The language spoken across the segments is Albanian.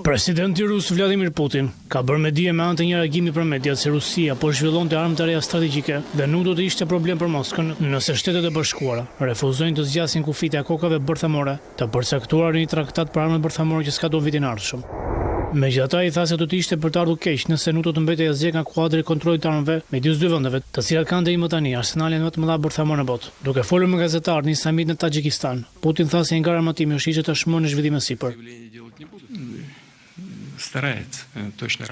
Presidenti rus Vladimir Putin ka bërë me dije me anë të një reagimi për mediat se Rusia po zhvillonte armë të reja strategjike dhe nuk do të ishte problem për Moskën nëse Shtetet e Bashkuara refuzojnë të zgjasin kufit e kokave bërthamore të përcaktuar në një traktat për armët bërthamore që s'ka do vitin ardhshëm. Megjithatë, ai tha se do të ishte për të ardhur keq nëse nuk do të mbetej asgjë nga kuadri i kontrollit të armëve midis dy vendeve, të cilat kanë deri më tani arsenalin më të madh bërthamor në botë. Duke folur me gazetarë në një samit në Taxhikistan, Putin tha se një nga armatimi është që tashmë në zhvillim sipër.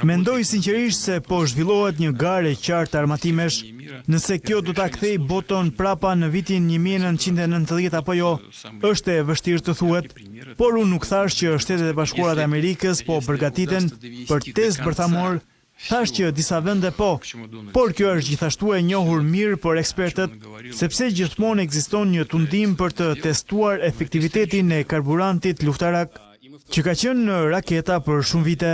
Mendoj sinqerisht se po zhvillohet një garë e qartë armatimesh, nëse kjo do ta kthej botën prapa në vitin 1990 apo jo, është e vështirë të thuhet, por unë nuk thash që Shtetet e Bashkuara të Amerikës po përgatiten për test bërthamor, thash që disa vende po, por kjo është gjithashtu e njohur mirë për ekspertët, sepse gjithmonë ekziston një tundim për të testuar efektivitetin e karburantit luftarak, që ka qenë në raketa për shumë vite.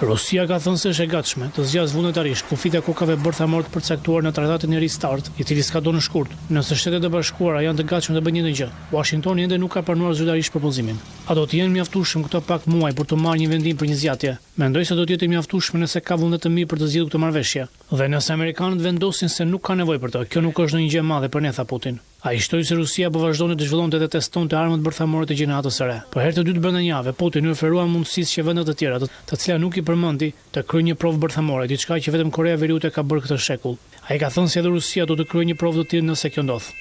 Rusia ka thënë se është e gatshme të zgjas vullnetarisht kufit e kokave bërthamor të përcaktuar në traktatin e ristart, i cili s'ka dorë në shkurt. Nëse Shtetet e Bashkuara janë të gatshme të bëjnë një gjë, Washingtoni ende nuk ka pranuar zyrtarisht propozimin. A do të jenë mjaftueshëm këto pak muaj për të marrë një vendim për një zgjatje? Mendoj se do të jetë mjaftueshme nëse ka vullnet të mirë për të zgjidhur këtë marrëveshje. Dhe nëse amerikanët vendosin se nuk ka nevojë për të, kjo nuk është ndonjë gjë e madhe për ne, tha Putin. Ai shtoi se Rusia po vazhdonte të zhvillonte dhe testonte armët bërthamore të gjeneratës së re. Për herë të dytë brenda një jave, Putin u oferua mundësisë që vendet të tjera, të cilat nuk i përmendi, të kryejnë një provë bërthamore, diçka që vetëm Korea e Veriut e ka bërë këtë shekull. Ai ka thënë se edhe Rusia do të kryejë një provë të tillë nëse kjo ndodh.